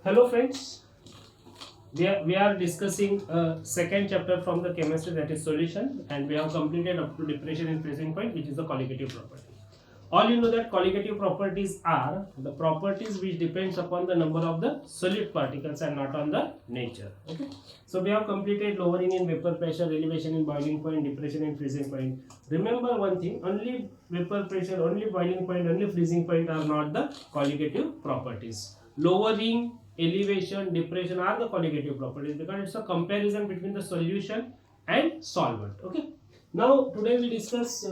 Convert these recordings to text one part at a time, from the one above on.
Hello friends, we are discussing second chapter from the chemistry, that is solution, and we have completed up to depression in freezing point, which is the colligative property. All you know that colligative properties are the properties which depends upon the number of the solute particles and not on the nature. Okay, so we have completed lowering in vapor pressure, elevation in boiling point, depression in freezing point. Remember one thing: only vapor pressure, only boiling point, only freezing point are not the colligative properties. Lowering, elevation, depression are the colligative properties because it's a comparison between the solution and solvent. Okay, now today we discuss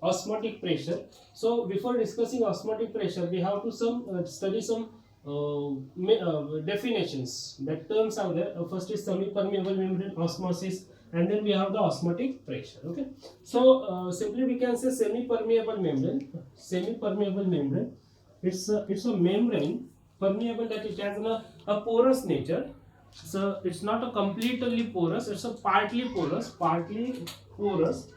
osmotic pressure. So before discussing osmotic pressure, we have to study some definitions. That terms are there. First is semi-permeable membrane, osmosis, and then we have the osmotic pressure. Okay, so simply we can say semi-permeable membrane. Semi-permeable membrane. It's a membrane permeable, that it has a porous nature. So it's not a completely porous, it's a partly porous,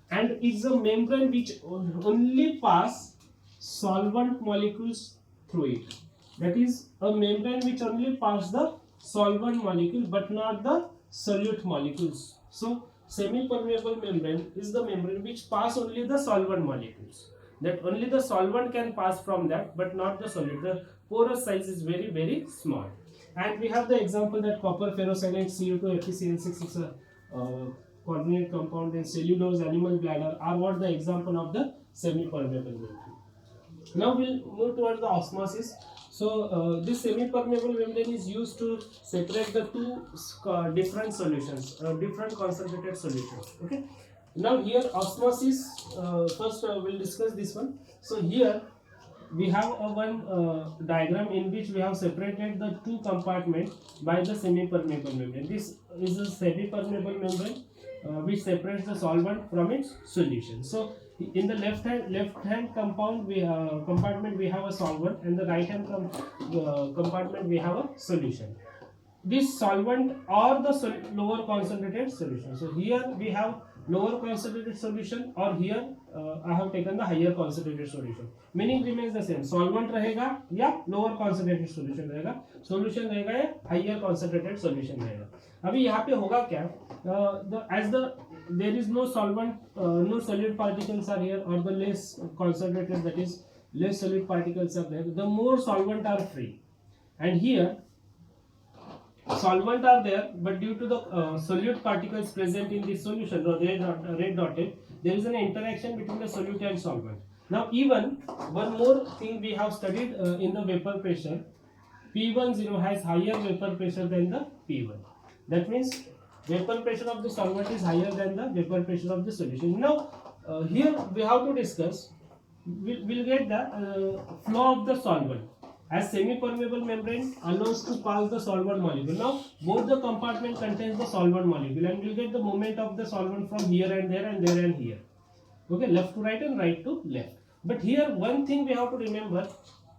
and it's a membrane which only pass solvent molecules through it. That is a membrane which only pass the solvent molecule but not the solute molecules. So semi-permeable membrane is the membrane which pass only the solvent molecules. That only the solvent can pass from that but not the solute. The porous size is very small. And we have the example that copper ferrocyanide, CO2, FeCl6 is a coordinate compound, then cellulose, animal bladder are what the example of the semi-permeable membrane. Now we'll move towards the osmosis. So this semi-permeable membrane is used to separate the two different solutions, different concentrated solutions. Okay. Now here osmosis. First we'll discuss this one. So here we have one diagram in which we have separated the two compartments by the semi-permeable membrane. This is a semi-permeable membrane which separates the solvent from its solution. So in the left hand compound compartment we have a solvent, and the right hand compartment we have a solution. This solvent or the lower concentrated solution. So here we have lower concentrated solution, or here I have taken the higher concentrated solution. Meaning remains the same. Solvent रहेगा या lower concentrated solution रहेगा, solution रहेगा या higher concentrated solution रहेगा. अभी यहाँ पे होगा क्या? There is no solvent, no solute particles are here, or the less concentrated, that is less solute particles are there. The more solvent are free, and here solvent are there, but due to the solute particles present in this solution, the red dotted, there is an interaction between the solute and solvent. Now even one more thing we have studied in the vapor pressure, P10 has higher vapor pressure than the P1. That means vapor pressure of the solvent is higher than the vapor pressure of the solution. Now here we have to discuss, we'll get the flow of the solvent. As semi-permeable membrane allows to pass the solvent molecule. Now both the compartment contains the solvent molecule, and we'll get the movement of the solvent from here and there and there and here. Okay, left to right and right to left. But here one thing we have to remember,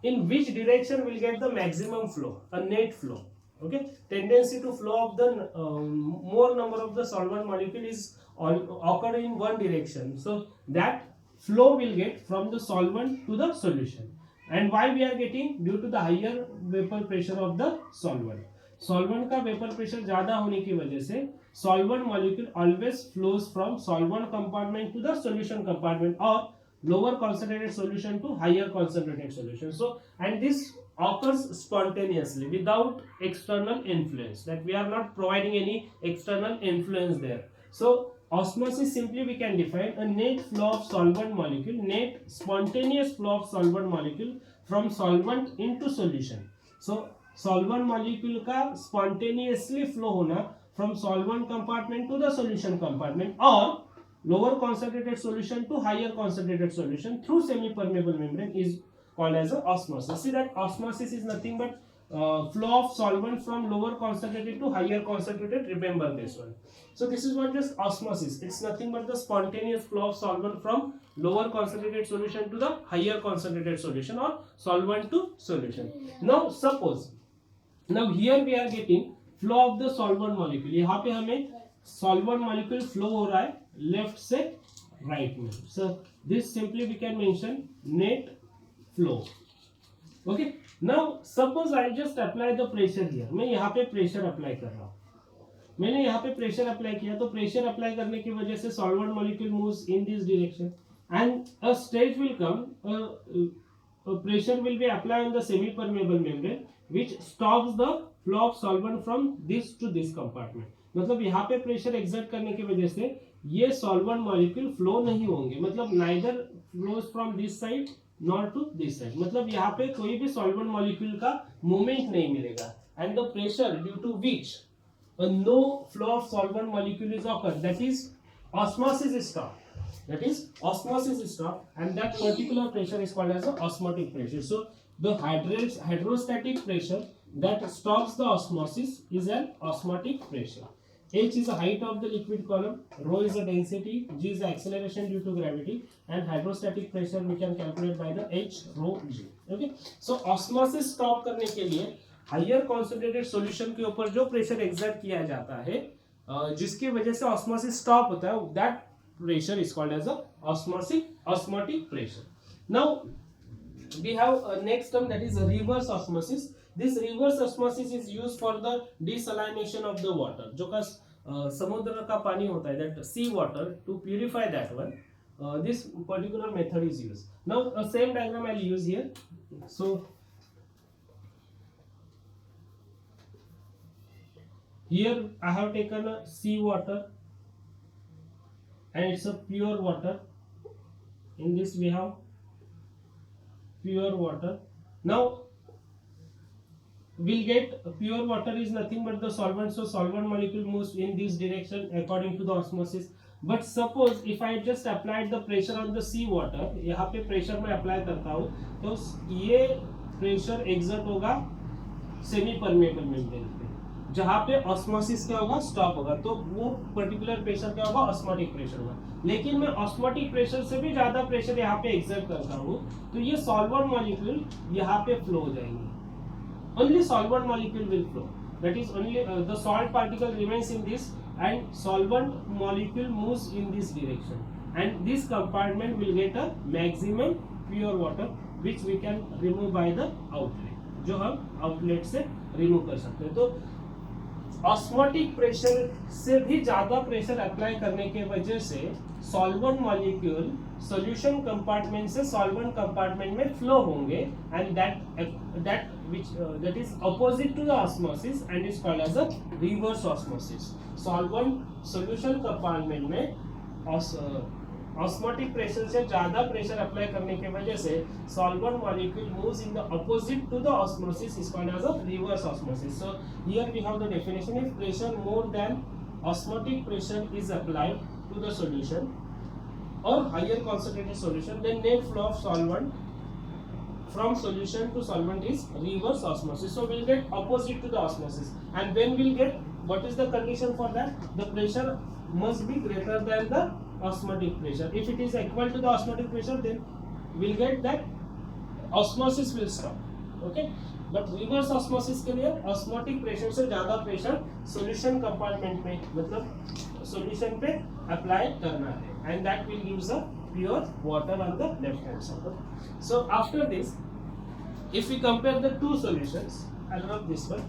in which direction we'll get the maximum flow, a net flow. Okay, tendency to flow of the more number of the solvent molecule is occur in one direction. So that flow will get from the solvent to the solution. And why we are getting? Due to the higher vapor pressure of the solvent. Solvent का vapor pressure ज़्यादा होने की वजह से solvent molecule always flows from solvent compartment to the solution compartment, or lower concentrated solution to higher concentrated solution. So, and this occurs spontaneously without external influence, that we are not providing any external influence there. So osmosis simply we can define a net flow of solvent molecule, net spontaneous flow of solvent molecule from solvent into solution. So solvent molecule का spontaneously flow होना from solvent compartment to the solution compartment, or lower concentrated solution to higher concentrated solution through semi-permeable membrane is called as a osmosis. See that osmosis is nothing but flow of solvent from lower concentrated to higher concentrated. Remember this one. So this is what just osmosis. It's nothing but the spontaneous flow of solvent from lower concentrated solution to the higher concentrated solution, or solvent to solution. Now suppose, now here we are getting flow of the solvent molecule. यहाँ पे हमें solvent molecule flow हो रहा है left से right में. So this simply we can mention net flow. Okay. Now suppose I just apply the pressure here, मैं यहाँ पे प्रेशर अप्लाई कर रहा हूँ, मैंने यहाँ पे प्रेशर अप्लाई किया, तो प्रेशर अप्लाई करने की वजह से solvent molecule moves in this direction and a stage will come, pressure will be applied on the semi permeable membrane which stops the flow of solvent from this to this compartment. मतलब यहाँ पे pressure exert करने की वजह से ये solvent molecule flow नहीं होंगे, मतलब neither flows from this side not to this side, मतलब यहाँ पे कोई भी सॉल्वेंट मॉलिक्यूल का मूवमेंट नहीं मिलेगा and the pressure due to which no flow of solvent molecule is occurred, that is osmosis is stopped, that is osmosis is stopped and that particular pressure is called as the osmotic pressure. So the hydrostatic pressure that stops the osmosis is an osmotic pressure. H is the height of the liquid column, rho is the density, g is the acceleration due to gravity and hydrostatic pressure we can calculate by the h rho g. Okay, so osmosis stop करने के लिए higher concentrated solution के ऊपर जो pressure exert किया जाता है, जिसकी वजह से ऑस्मोसिस स्टॉप होता है, that pressure is called as osmotic pressure. Now we have next term that is reverse osmosis. This reverse osmosis is used for the desalination of the water, जो का समुद्र का पानी होता है, that sea water, to purify that one, this particular method is used. Now same diagram I will use here. So here I have taken a sea water and it's a pure water. In this we have pure water. Now we'll get pure water is nothing but the solvent, so solvent molecule moves in this direction according to the osmosis. But suppose if I just applied the pressure on the sea water, यहाँ पे pressure मैं apply करता हूँ, तो ये pressure exert होगा semi permeable membrane पे, जहाँ पे ऑस्मोसिस क्या होगा, स्टॉप होगा, तो वो पर्टिकुलर प्रेशर क्या होगा, ऑस्मोटिक प्रेशर होगा. लेकिन मैं ऑस्मोटिक प्रेशर से भी ज्यादा प्रेशर यहाँ पे एक्सर्ट करता हूँ, तो ये सॉल्वेंट मॉलिक्यूल यहाँ पे फ्लो हो जाएंगे. Only solvent molecule will flow, that is only the salt particle remains in this and solvent molecule moves in this direction and this compartment will get a maximum pure water which we can remove by the outlet, जो हम outlet से remove कर सकते हैं. तो osmotic pressure से भी ज्यादा प्रेशर अप्लाई करने के वजह से सॉल्वेंट मॉलिक्यूल सॉल्यूशन कंपार्टमेंट से सॉल्वेंट कंपार्टमेंट में फ्लो होंगे and that is opposite to the osmosis and is called as a reverse osmosis. Solvent solution compartment में ऑस्मोटिक प्रेशर से ज्यादा प्रेशर अप्लाई करने की वजह से solvent molecule moves in the opposite to the osmosis is called as a reverse osmosis. So here we have the definition. If pressure more than osmotic pressure is applied to the solution और higher concentrated solution, then net flow of solvent from solution to solvent is reverse osmosis. So we'll get opposite to the osmosis, and when we'll get, what is the condition for that? The pressure must be greater than the osmotic pressure. If it is equal to the osmotic pressure, then we'll get that osmosis will stop. Okay, but reverse osmosis के लिए osmotic pressure से ज़्यादा pressure solution compartment में, मतलब solution पे apply करना है, and that will gives a pure water on the left hand side. So after this, if we compare the two solutions, I'll rub this one.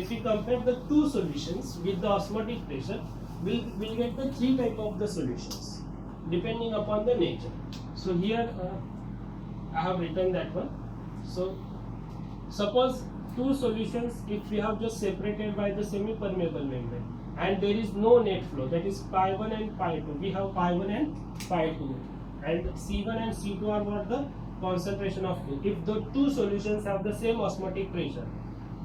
If we compare the two solutions with the osmotic pressure, we'll get the three type of the solutions depending upon the nature. So here I have written that one. So suppose two solutions, if we have just separated by the semi permeable membrane and there is no net flow, that is pi 1 and pi 2, we have pi 1 and pi 2 and C1 and C2 are what the concentration of two. If the two solutions have the same osmotic pressure,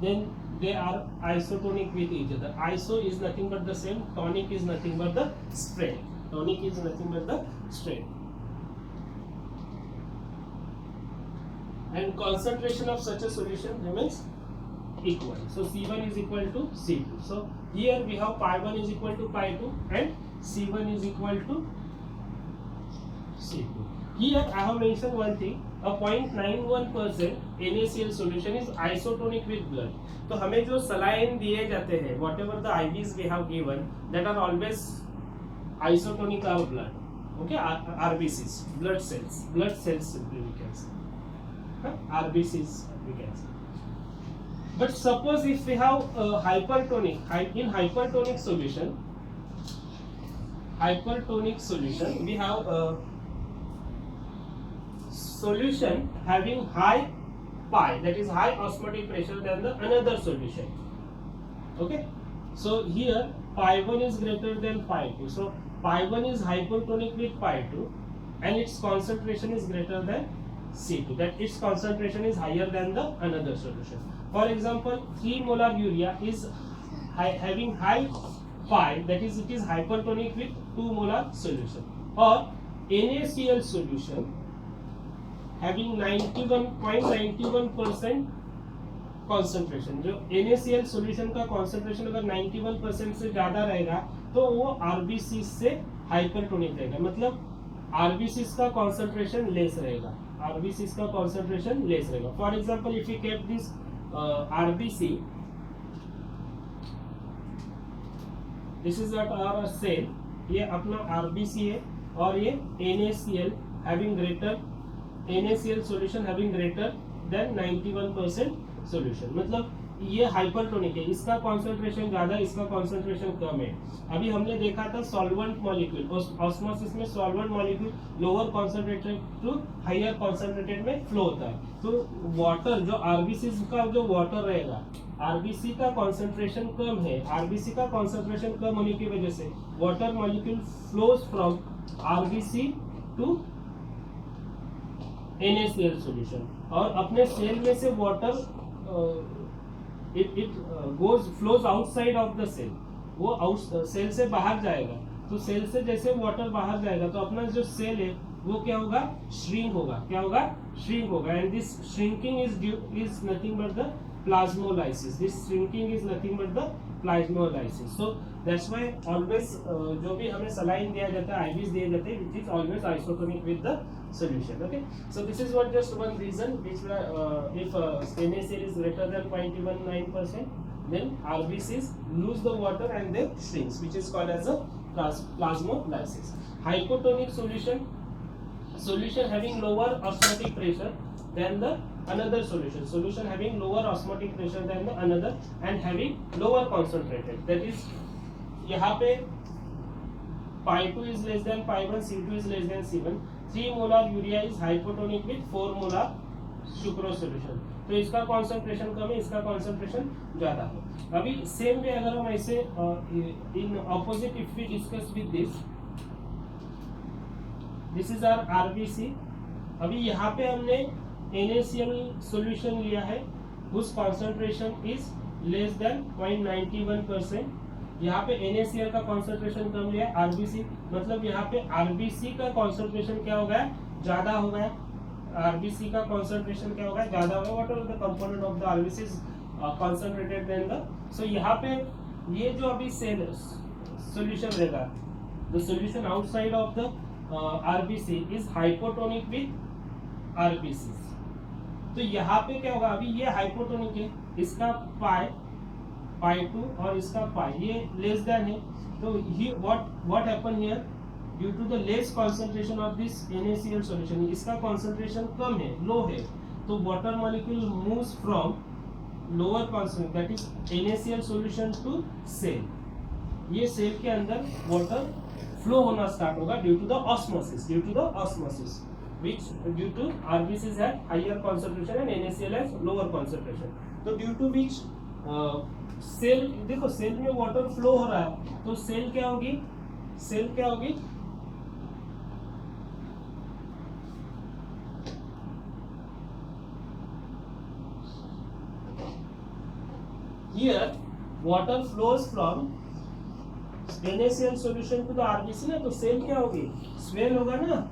then they are isotonic with each other. Iso is nothing but the same, tonic is nothing but the strain. Tonic is nothing but the strain. And concentration of such a solution remains equal. So C1 is equal to C2. So here we have pi 1 is equal to pi 2 and C1 is equal to C2. Here I have mentioned one thing, a 0.91% NaCl solution is isotonic with blood. तो हमें जो saline दिए जाते हैं, whatever the IVs we have given, that are always isotonic of blood. Okay, RBCs, blood cells simply we can say. RBCs we can say. But suppose if we have in hypertonic solution we have a solution having high pi, that is high osmotic pressure than the another solution. Okay, so here pi 1 is greater than pi 2, so pi 1 is hypertonic with pi 2 and its concentration is greater than C2, that its concentration is higher than the another solution. For example, 3 molar urea is having high pi, that is it is hypertonic with 2 molar solution, or NaCl solution having 91.91% concentration. जो NaCl solution का concentration अगर 91% से ज़्यादा रहेगा तो वो RBC से hypertonic रहेगा, मतलब RBC का concentration less रहेगा, For example, if we kept this RBC, this is what our cell, ये अपना RBC है और ये NaCl solution having greater than 91% solution, मतलब ये हाइपरटोनिक है, इसका कॉन्सेंट्रेशन ज्यादा, इसका कॉन्सेंट्रेशन कम है. अभी हमने देखा था सॉल्वेंट मॉलिक्यूल, ऑस्मोसिस में solvent molecule lower concentrated to higher concentrated में फ्लो होता है. तो वाटर जो आरबीसी का जो वाटर रहेगा, आरबीसी का कॉन्सेंट्रेशन कम है, आरबीसी का कॉन्सेंट्रेशन कम होने की वजह से water molecule flows from RBC to NaCl solution, और अपने सेल में से water it flows outside of the cell, वो सेल से बाहर जाएगा. तो सेल से जैसे वाटर बाहर जाएगा तो अपना जो सेल है वो क्या होगा, श्रिंक होगा, and this shrinking is nothing but the plasmolysis, so that's why always जो भी हमें सलाइन दिया जाता है, आईवीज दिए जाते हैं, which is always isotonic with the solution. Okay, so this is what just one reason which if NaCl is greater than 0.19%, then RBCs lose the water and then shrinks, which is called as a plasmolysis. Hypotonic solution having lower osmotic pressure than the another solution having lower osmotic pressure than the another and having lower concentrated, that is यहाँ पे pi 2 is less than pi 1, C2 is less than C1. 3 molar urea is hypotonic with 4 molar sucrose solution, तो इसका concentration कम है, इसका concentration ज्यादा है. अभी same way अगर हम ऐसे in opposite if we discuss with this is our RBC. अभी यहाँ पे हमने NaCl सॉल्यूशन लिया है, उस कॉन्सेंट्रेशन इज लेस देन 0.91%. यहाँ पे NaCl का कॉन्सेंट्रेशन कम लिया है, RBC मतलब यहाँ पे RBC का कॉन्सेंट्रेशन क्या हो गया, ज्यादा हो गया. RBC का कॉन्सेंट्रेशन क्या हो गया, ज्यादा हो गया. What are the component of the RBC is concentrated then the, so यहाँ पे ये जो अभी सेल सॉल्यूशन रहेगा, the solution outside of the RBC is hypotonic with RBC. तो यहाँ पे क्या होगा, अभी ये हाइपोटोनिक है, इसका pi 2 और इसका pi ये लेस देन है, तो what happen here, due to the less concentration of this NaCl solution, इसका concentration कम है, लो है, तो water molecule moves from lower concentration, that is NaCl solution to cell. ये सेल के अंदर water flow होना स्टार्ट होगा due to the osmosis, which due to RBCs have higher concentration and NaCl has lower concentration. तो due to which cell, देखो cell में water flow हो रहा है, तो सेल क्या होगी, here water flows from NaCl solution to the RBC ना, तो सेल क्या होगी, स्वेल होगा ना.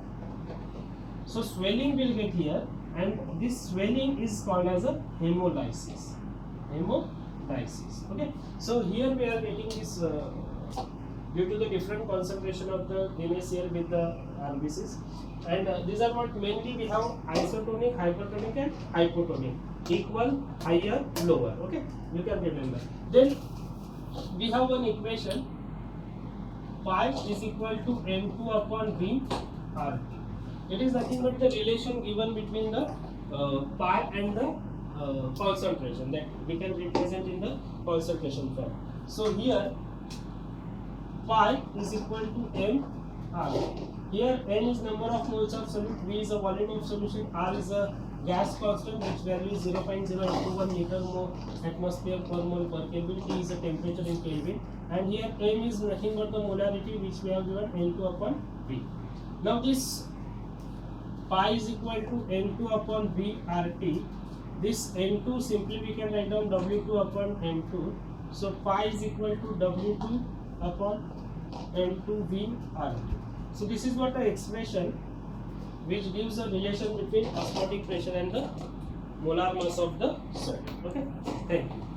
So swelling will get here and this swelling is called as a hemolysis. Okay, so here we are getting this due to the different concentration of the NaCl with the RBCs, and these are what mainly we have isotonic, hypertonic and hypotonic, equal, higher, lower. Okay, you can remember. Then we have one equation, pi is equal to N2 upon V RT. It is nothing but the relation given between the pi and the concentration that we can represent in the concentration form. So here pi is equal to m r. Here n is number of moles of solute, v is a volume of solution, r is a gas constant which value is 0.021 liter more atmosphere per mole per Kelvin, T is a temperature in Kelvin, and here m is nothing but the molarity which we have given N2 upon V. Now this pi is equal to N2 upon V RT. This N2 simply we can write down W2 upon M2. So pi is equal to W2 upon N2 V RT. So this is what the expression which gives a relation between osmotic pressure and the molar mass of the solid. Okay, thank you.